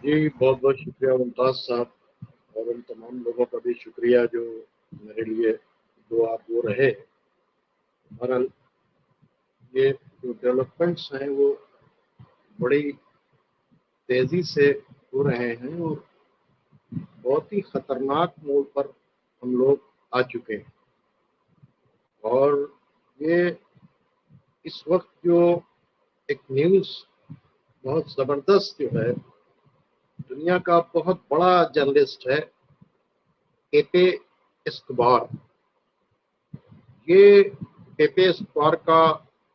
जी, बहुत बहुत शुक्रिया मुमताज़ साहब, और उन तमाम लोगों का भी शुक्रिया जो मेरे लिए दुआ गो रहे। बहरहाल ये जो डेवलपमेंट्स हैं वो बड़ी तेज़ी से हो रहे हैं और बहुत ही ख़तरनाक मोड़ पर हम लोग आ चुके हैं। और ये इस वक्त जो एक न्यूज़ बहुत ज़बरदस्त जो है, दुनिया का बहुत बड़ा जर्नलिस्ट है पेपे एस्कोबार। ये पेपे एस्कोबार का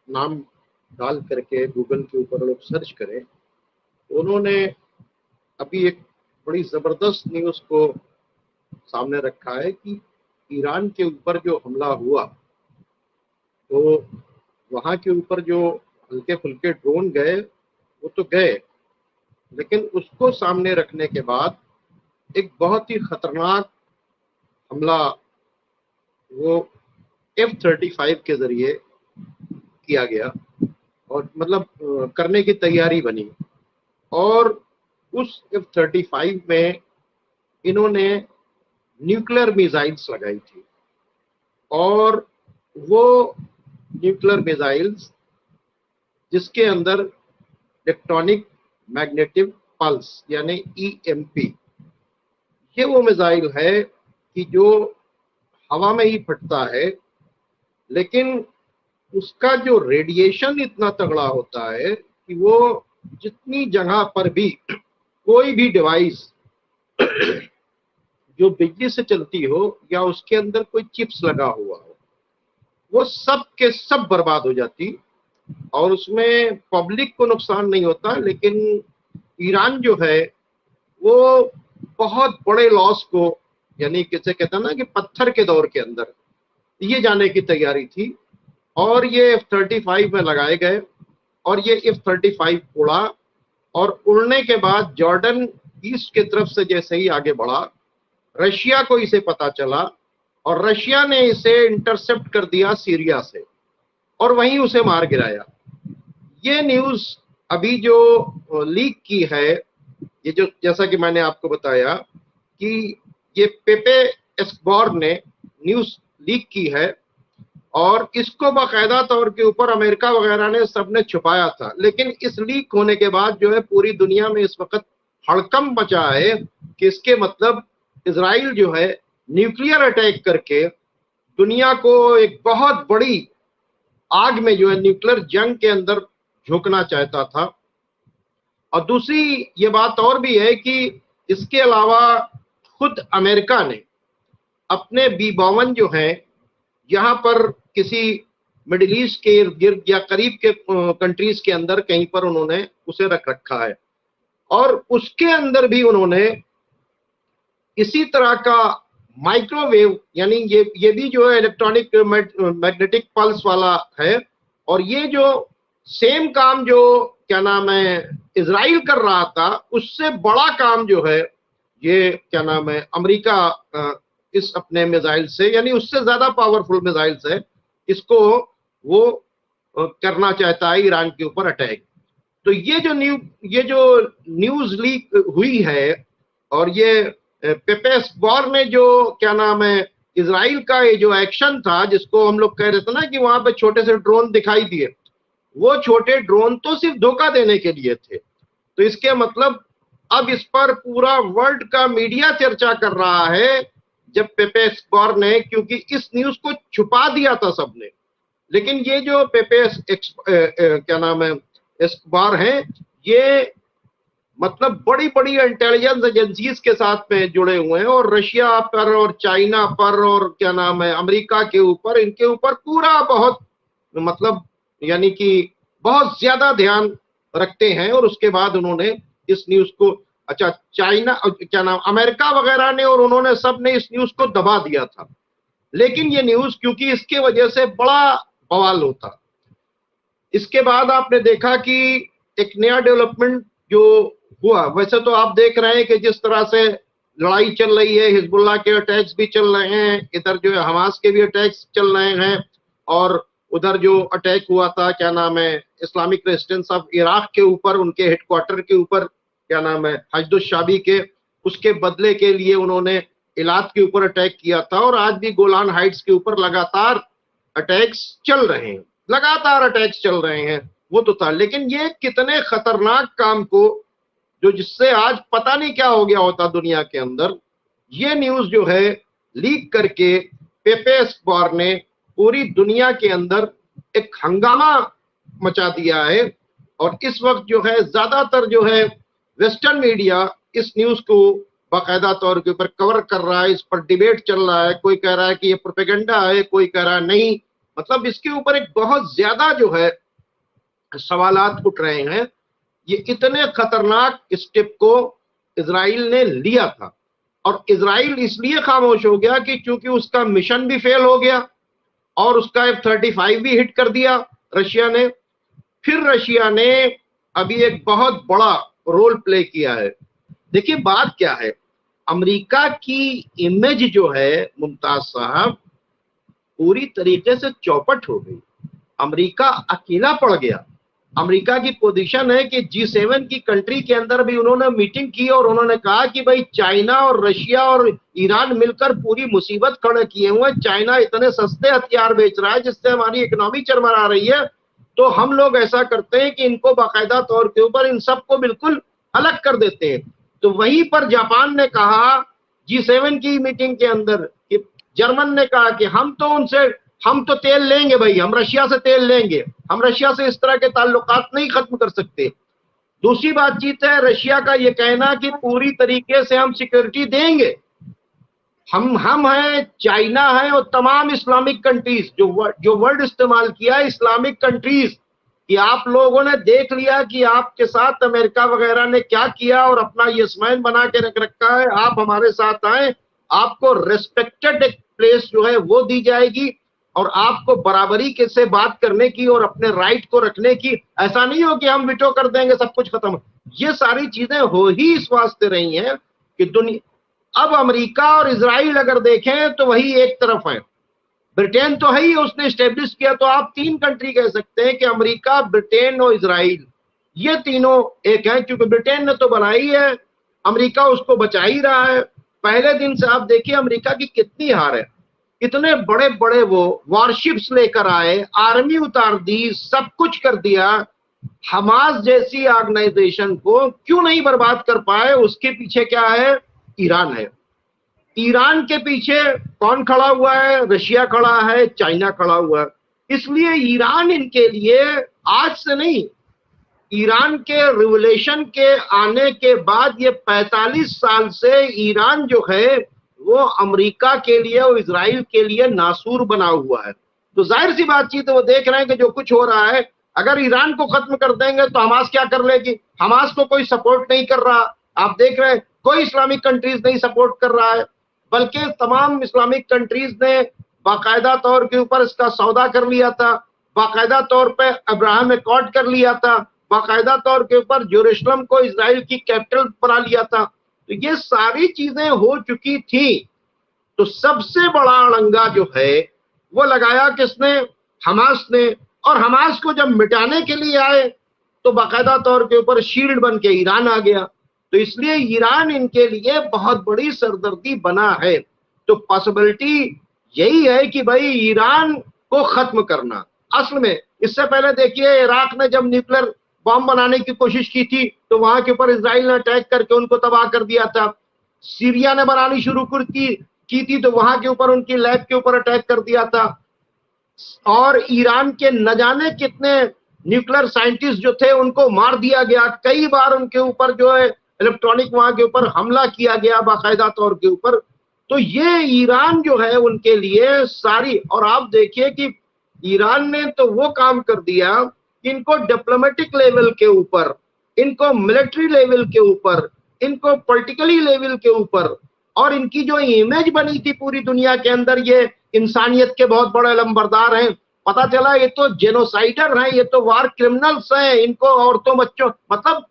नाम डाल करके गूगल के ऊपर लोग सर्च करें, उन्होंने अभी एक बड़ी ज़बरदस्त न्यूज़ को सामने रखा है कि ईरान के ऊपर जो हमला हुआ, तो वहाँ के ऊपर जो हल्के फुल्के ड्रोन गए वो तो गए, लेकिन उसको सामने रखने के बाद एक बहुत ही खतरनाक हमला वो F-35 के जरिए किया गया, और मतलब करने की तैयारी बनी। और उस F-35 में इन्होंने न्यूक्लियर मिसाइल्स लगाई थी, और वो न्यूक्लियर मिसाइल्स जिसके अंदर इलेक्ट्रॉनिक मैग्नेटिक पल्स यानी EMP, ये वो मिसाइल है कि जो हवा में ही फटता है, लेकिन उसका जो रेडिएशन इतना तगड़ा होता है कि वो जितनी जगह पर भी कोई भी डिवाइस जो बिजली से चलती हो या उसके अंदर कोई चिप्स लगा हुआ हो, वो सब के सब बर्बाद हो जाती। और उसमें पब्लिक को नुकसान नहीं होता, लेकिन ईरान जो है वो बहुत बड़े लॉस को, यानी किसे कहते हैं ना कि पत्थर के दौर के अंदर ये जाने की तैयारी थी। और ये F-35 में लगाए गए, और ये F-35 उड़ा, और उड़ने के बाद जॉर्डन ईस्ट की तरफ से जैसे ही आगे बढ़ा, रशिया को इसे पता चला, और रशिया ने इसे इंटरसेप्ट कर दिया सीरिया से, और वहीं उसे मार गिराया। ये न्यूज़ अभी जो लीक की है, ये जो जैसा कि मैंने आपको बताया कि ये पेपे एस्कोबार ने न्यूज़ लीक की है, और इसको बाकायदा तौर के ऊपर अमेरिका वगैरह ने सबने छुपाया था। लेकिन इस लीक होने के बाद जो है पूरी दुनिया में इस वक्त हड़कंप मचा है कि इसके मतलब इजराइल जो है न्यूक्लियर अटैक करके दुनिया को एक बहुत बड़ी आग में जो है न्यूक्लियर जंग के अंदर झोंकना चाहता था। और दूसरी ये बात और भी है कि इसके अलावा खुद अमेरिका ने अपने B-52 जो हैं यहाँ पर किसी मिडिल ईस्ट के इर्द गिर्द या करीब के कंट्रीज के अंदर कहीं पर उन्होंने उसे रख रखा है, और उसके अंदर भी उन्होंने इसी तरह का माइक्रोवेव, यानी ये भी जो है इलेक्ट्रॉनिक मैग्नेटिक पल्स वाला है। और ये जो सेम काम जो क्या नाम है इजराइल कर रहा था, उससे बड़ा काम जो है ये क्या नाम है अमेरिका इस अपने मिसाइल से, यानी उससे ज्यादा पावरफुल मिसाइल से इसको वो करना चाहता है ईरान के ऊपर अटैक। तो ये जो न्यूज लीक हुई है, और ये पेपे एस्कोबार ने जो क्या नाम है इजराइल का ये जो एक्शन था, जिसको हम लोग कह रहे थे ना कि वहां पे छोटे से ड्रोन दिखाई दिए, वो छोटे ड्रोन तो सिर्फ धोखा देने के लिए थे। तो इसके मतलब अब इस पर पूरा वर्ल्ड का मीडिया चर्चा कर रहा है, जब पेपे एस्कोबार ने, क्योंकि इस न्यूज को छुपा दिया था सबने। लेकिन ये जो पेपे क्या नाम है एस्कोबार हैं, ये मतलब बड़ी बड़ी इंटेलिजेंस एजेंसीज के साथ में जुड़े हुए हैं, और रशिया पर और चाइना पर और क्या नाम है अमेरिका के ऊपर, इनके ऊपर पूरा बहुत मतलब यानी कि बहुत ज्यादा ध्यान रखते हैं। और उसके बाद उन्होंने इस न्यूज को, अच्छा चाइना क्या नाम अमेरिका वगैरह ने और उन्होंने सब ने इस न्यूज को दबा दिया था, लेकिन ये न्यूज क्योंकि इसके वजह से बड़ा बवाल होता। इसके बाद आपने देखा कि एक नया डेवलपमेंट जो हुआ, वैसे तो आप देख रहे हैं कि जिस तरह से लड़ाई चल रही है, हिजबुल्लाह के अटैक्स भी चल रहे हैं, इधर जो है हमास के भी अटैक्स चल रहे हैं, और उधर जो अटैक हुआ था क्या नाम है इस्लामिक रेजिस्टेंस ऑफ इराक के ऊपर, उनके हेडक्वार्टर के ऊपर, क्या नाम है, हजदुश्शाबी के, उसके बदले के लिए उन्होंने इलात के ऊपर अटैक किया था। और आज भी गोलान हाइट्स के ऊपर लगातार अटैक्स चल रहे हैं, लगातार अटैक्स चल रहे हैं, वो तो था। लेकिन ये कितने खतरनाक काम को, जो जिससे आज पता नहीं क्या हो गया होता दुनिया के अंदर, ये न्यूज जो है लीक करके पेपे एस्कोबार ने पूरी दुनिया के अंदर एक हंगामा मचा दिया है। और इस वक्त जो है ज्यादातर जो है वेस्टर्न मीडिया इस न्यूज को बाकायदा तौर के ऊपर कवर कर रहा है, इस पर डिबेट चल रहा है। कोई कह रहा है कि ये प्रोपेगेंडा है, कोई कह रहा है नहीं। मतलब इसके ऊपर एक बहुत ज्यादा जो है सवालात उठ रहे हैं। ये इतने खतरनाक स्टेप को इजराइल ने लिया था, और इजराइल इसलिए खामोश हो गया कि चूंकि उसका मिशन भी फेल हो गया और उसका F-35 भी हिट कर दिया रशिया ने। फिर रशिया ने अभी एक बहुत बड़ा रोल प्ले किया है। देखिए बात क्या है, अमेरिका की इमेज जो है मुमताज साहब पूरी तरीके से चौपट हो गई। अमेरिका अकेला पड़ गया। अमेरिका की पोजीशन है कि G7 की कंट्री के अंदर भी उन्होंने मीटिंग की और उन्होंने कहा कि भाई चाइना और रशिया और ईरान मिलकर पूरी मुसीबत खड़े किए हुए। चाइना इतने सस्ते हथियार बेच रहा है जिससे हमारी इकोनॉमी चरमरा रही है, तो हम लोग ऐसा करते हैं कि इनको बाकायदा तौर के ऊपर इन सबको बिल्कुल अलग कर देते हैं। तो वहीं पर जापान ने कहा G7 की मीटिंग के अंदर कि जर्मन ने कहा कि हम तो तेल लेंगे भाई, हम रशिया से तेल लेंगे, हम रशिया से इस तरह के ताल्लुकात नहीं खत्म कर सकते। दूसरी बातचीत है रशिया का ये कहना कि पूरी तरीके से हम सिक्योरिटी देंगे। हम हैं, चाइना है और तमाम इस्लामिक कंट्रीज, जो वर्ड इस्तेमाल किया इस्लामिक कंट्रीज, कि आप लोगों ने देख लिया कि आपके साथ अमेरिका वगैरह ने क्या किया और अपना यस्मैन बना के रख रखा है। आप हमारे साथ आए, आपको रेस्पेक्टेड एक प्लेस जो है वो दी जाएगी और आपको बराबरी के से बात करने की और अपने राइट को रखने की। ऐसा नहीं हो कि हम विटो कर देंगे सब कुछ खत्म। ये सारी चीजें हो ही इस वास्ते रही हैं कि दुनिया, अब अमेरिका और इजराइल अगर देखें तो वही एक तरफ है। ब्रिटेन तो है ही, उसने स्टेब्लिश किया। तो आप तीन कंट्री कह सकते हैं कि अमेरिका, ब्रिटेन और इजराइल, ये तीनों एक है, क्योंकि ब्रिटेन ने तो बनाई है, अमेरिका उसको बचा ही रहा है। पहले दिन से आप देखिए अमेरिका की कितनी हार है। इतने बड़े बड़े वो वॉरशिप्स लेकर आए, आर्मी उतार दी, सब कुछ कर दिया। हमास जैसी ऑर्गेनाइजेशन को क्यों नहीं बर्बाद कर पाए? उसके पीछे क्या है? ईरान है। ईरान के पीछे कौन खड़ा हुआ है? रशिया खड़ा है, चाइना खड़ा हुआ है। इसलिए ईरान इनके लिए आज से नहीं, ईरान के रिवोल्यूशन के आने के बाद ये 45 साल से ईरान जो है वो अमेरिका के लिए और इजराइल के लिए नासूर बना हुआ है। तो जाहिर सी बातचीत है, वो देख रहे हैं कि जो कुछ हो रहा है, अगर ईरान को खत्म कर देंगे तो हमास क्या कर लेगी? हमास को कोई सपोर्ट नहीं कर रहा। आप देख रहे हैं कोई इस्लामिक कंट्रीज नहीं सपोर्ट कर रहा है, बल्कि तमाम इस्लामिक कंट्रीज ने बाकायदा तौर के ऊपर इसका सौदा कर लिया था, बाकायदा तौर पे अब्राहम एकॉर्ड कर लिया था, बाकायदा तौर के ऊपर जेरूशलम को इजराइल की कैपिटल बना लिया था। तो ये सारी चीजें हो चुकी थी। तो सबसे बड़ा अड़ंगा जो है वो लगाया किसने? हमास ने। और हमास को जब मिटाने के लिए आए तो बाकायदा तौर के ऊपर शील्ड बन के ईरान आ गया। तो इसलिए ईरान इनके लिए बहुत बड़ी सरदर्दी बना है। तो पॉसिबिलिटी यही है कि भाई ईरान को खत्म करना। असल में इससे पहले देखिए इराक ने जब न्यूक्लियर बॉम्ब बनाने की कोशिश की थी तो वहां के ऊपर इजराइल ने अटैक करके उनको तबाह कर दिया था। सीरिया ने बनानी शुरू की थी तो वहां के ऊपर उनकी लैब के ऊपर अटैक कर दिया था। और ईरान के न जाने कितने न्यूक्लियर साइंटिस्ट जो थे उनको मार दिया गया। कई बार उनके ऊपर जो है इलेक्ट्रॉनिक वहां के ऊपर हमला किया गया बाकायदा तौर के ऊपर। तो ये ईरान जो है उनके लिए सारी, और आप देखिए कि ईरान ने तो वो काम कर दिया कि इनको डिप्लोमेटिक लेवल के ऊपर, इनको मिलिट्री लेवल के ऊपर, इनको पॉलिटिकली लेवल के ऊपर, और इनकी जो इमेज बनी थी पूरी दुनिया के अंदर, ये इंसानियत के बहुत बड़े लंबरदार हैं, पता चला ये तो जेनोसाइडर हैं, ये तो वार क्रिमिनल्स हैं, इनको औरतों बच्चों, मतलब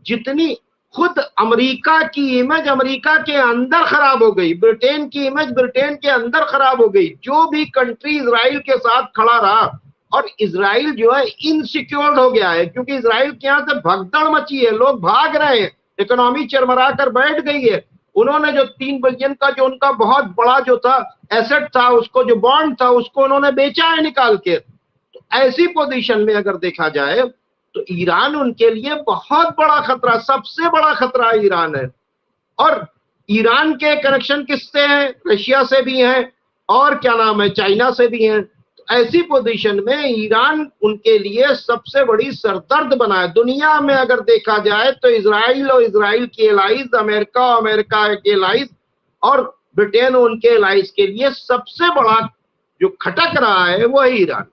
जितनी खुद अमेरिका की इमेज अमेरिका के अंदर खराब हो गई, ब्रिटेन की इमेज ब्रिटेन के अंदर खराब हो गई। जो भी कंट्री इजराइल के साथ खड़ा रहा, और इजराइल जो है इनसिक्योर्ड हो गया है, क्योंकि इजराइल के यहाँ से भगदड़ मची है, लोग भाग रहे हैं। इकोनॉमी चरमरा कर बैठ गई है। उन्होंने जो 3 बिलियन का जो उनका बहुत बड़ा जो था एसेट था, उसको जो बॉन्ड था, उसको उन्होंने बेचा है निकाल के। तो ऐसी पोजीशन में अगर देखा जाए तो ईरान उनके लिए बहुत बड़ा खतरा, सबसे बड़ा खतरा ईरान है। और ईरान के कनेक्शन किससे हैं? रशिया से भी हैं और क्या नाम है, चाइना से भी हैं। तो ऐसी पोजीशन में ईरान उनके लिए सबसे बड़ी सरदर्द बना है। दुनिया में अगर देखा जाए तो इजराइल और इजराइल की एलाइज, अमेरिका और अमेरिका के एलाइज और ब्रिटेन उनके एलाइज के लिए सबसे बड़ा जो खटक रहा है वो है ईरान।